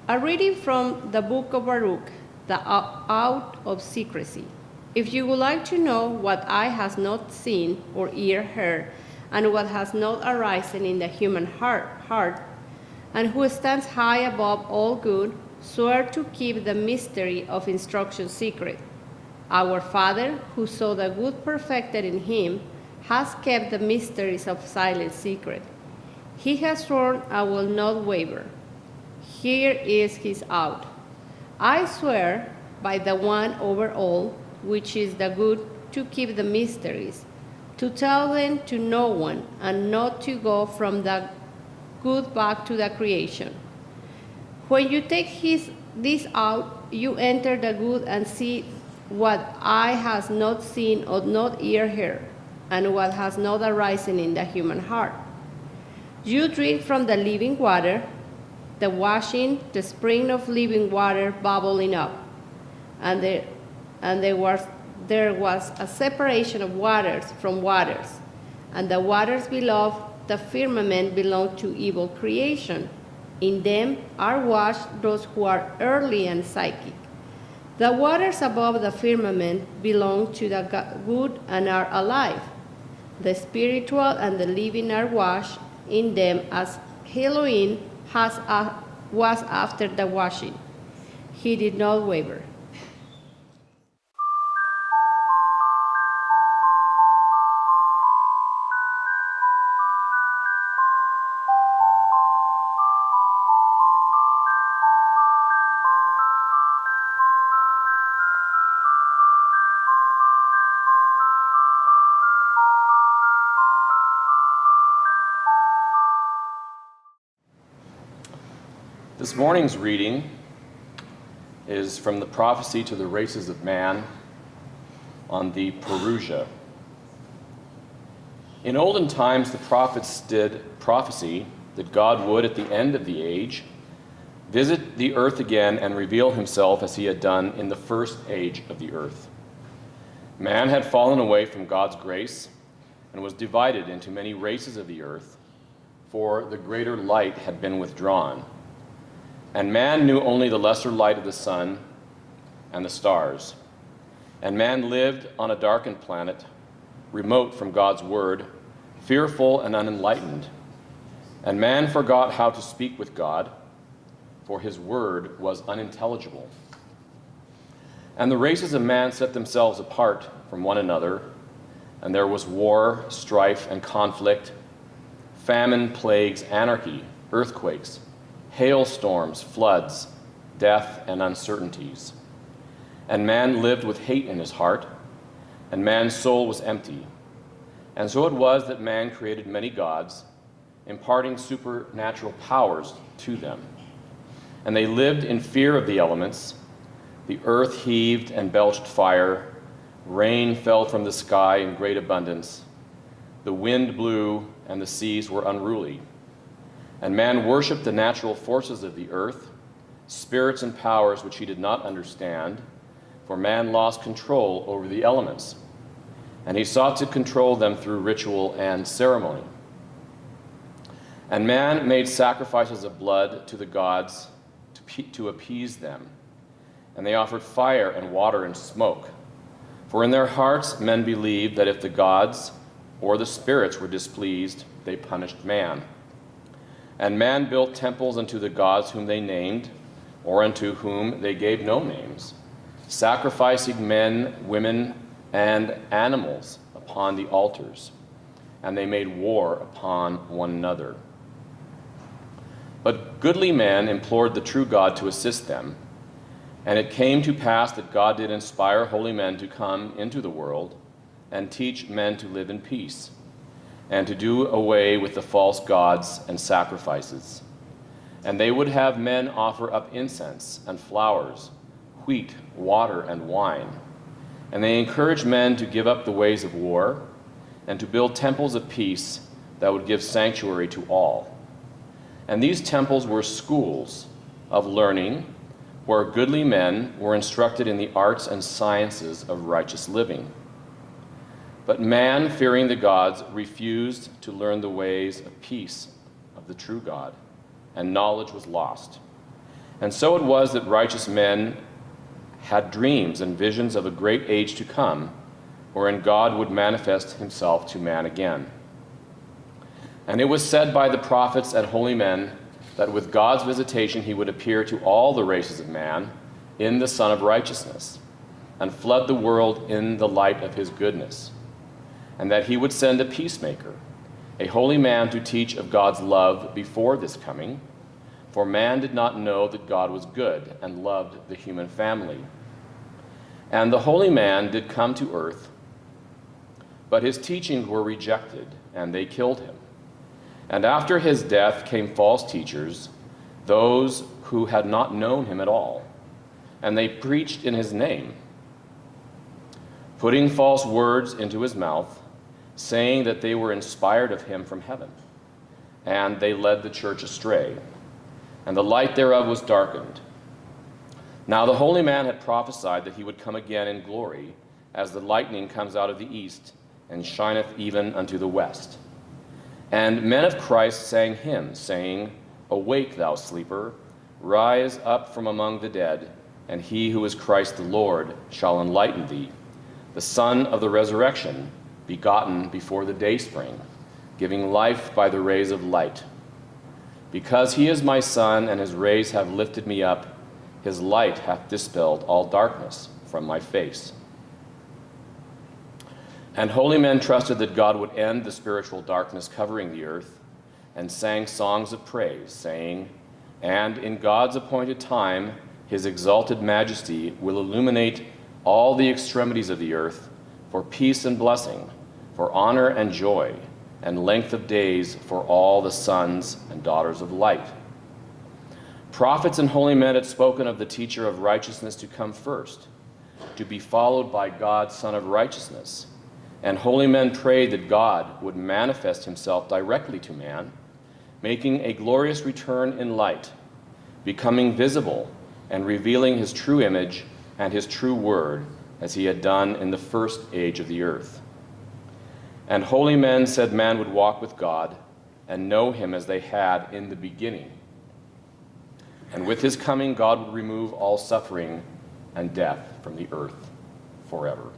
A reading from the Book of Baruch, the out of secrecy. If you would like to know what eye has not seen or ear heard, and what has not arisen in the human heart, and who stands high above all good, swear to keep the mystery of instruction secret. Our Father, who saw the good perfected in him, has kept the mysteries of silence secret. He has sworn, I will not waver. Here is his out. I swear by the one over all, which is the good, to keep the mysteries, to tell them to no one, and not to go from the good back to the creation. When you take this out, you enter the good and see what eye has not seen or not ear heard, and what has not arisen in the human heart. You drink from the living water, the washing, the spring of living water bubbling up, and there was a separation of waters from waters, and the waters below the firmament belong to evil creation. In them are washed those who are earthly and psychic. The waters above the firmament belong to the good and are alive. The spiritual and the living are washed in them as Elohim was after the washing. He did not waver. This morning's reading is from the prophecy to the races of man on the Perusia. In olden times, the prophets did prophecy that God would, at the end of the age, visit the earth again and reveal himself as he had done in the first age of the earth. Man had fallen away from God's grace and was divided into many races of the earth, for the greater light had been withdrawn. And man knew only the lesser light of the sun and the stars. And man lived on a darkened planet, remote from God's word, fearful and unenlightened. And man forgot how to speak with God, for his word was unintelligible. And the races of man set themselves apart from one another, and there was war, strife, and conflict, famine, plagues, anarchy, earthquakes, hailstorms, floods, death, and uncertainties. And man lived with hate in his heart, and man's soul was empty. And so it was that man created many gods, imparting supernatural powers to them. And they lived in fear of the elements. The earth heaved and belched fire. Rain fell from the sky in great abundance. The wind blew, and the seas were unruly. And man worshipped the natural forces of the earth, spirits and powers which he did not understand, for man lost control over the elements, and he sought to control them through ritual and ceremony. And man made sacrifices of blood to the gods to appease them, and they offered fire and water and smoke. For in their hearts men believed that if the gods or the spirits were displeased, they punished man. And man built temples unto the gods whom they named, or unto whom they gave no names, sacrificing men, women, and animals upon the altars. And they made war upon one another. But goodly men implored the true God to assist them. And it came to pass that God did inspire holy men to come into the world and teach men to live in peace, and to do away with the false gods and sacrifices. And they would have men offer up incense and flowers, wheat, water, and wine. And they encouraged men to give up the ways of war, and to build temples of peace that would give sanctuary to all. And these temples were schools of learning, where goodly men were instructed in the arts and sciences of righteous living. But man, fearing the gods, refused to learn the ways of peace of the true God, and knowledge was lost. And so it was that righteous men had dreams and visions of a great age to come, wherein God would manifest himself to man again. And it was said by the prophets and holy men that with God's visitation he would appear to all the races of man in the Son of Righteousness, and flood the world in the light of his goodness, and that he would send a peacemaker, a holy man, to teach of God's love before this coming, for man did not know that God was good and loved the human family. And the holy man did come to earth, but his teachings were rejected, and they killed him. And after his death came false teachers, those who had not known him at all, and they preached in his name, putting false words into his mouth, saying that they were inspired of him from heaven. And they led the church astray, and the light thereof was darkened. Now the holy man had prophesied that he would come again in glory, as the lightning comes out of the east, and shineth even unto the west. And men of Christ sang hymns, saying, Awake, thou sleeper, rise up from among the dead, and he who is Christ the Lord shall enlighten thee, the Son of the resurrection, begotten before the dayspring, giving life by the rays of light. Because he is my Son, and his rays have lifted me up, his light hath dispelled all darkness from my face. And holy men trusted that God would end the spiritual darkness covering the earth, and sang songs of praise, saying, And in God's appointed time his exalted majesty will illuminate all the extremities of the earth, for peace and blessing, for honor and joy, and length of days for all the sons and daughters of light. Prophets and holy men had spoken of the teacher of righteousness to come first, to be followed by God's Son of righteousness. And holy men prayed that God would manifest himself directly to man, making a glorious return in light, becoming visible and revealing his true image and his true word, as he had done in the first age of the earth. And holy men said man would walk with God and know him as they had in the beginning. And with his coming, God would remove all suffering and death from the earth forever.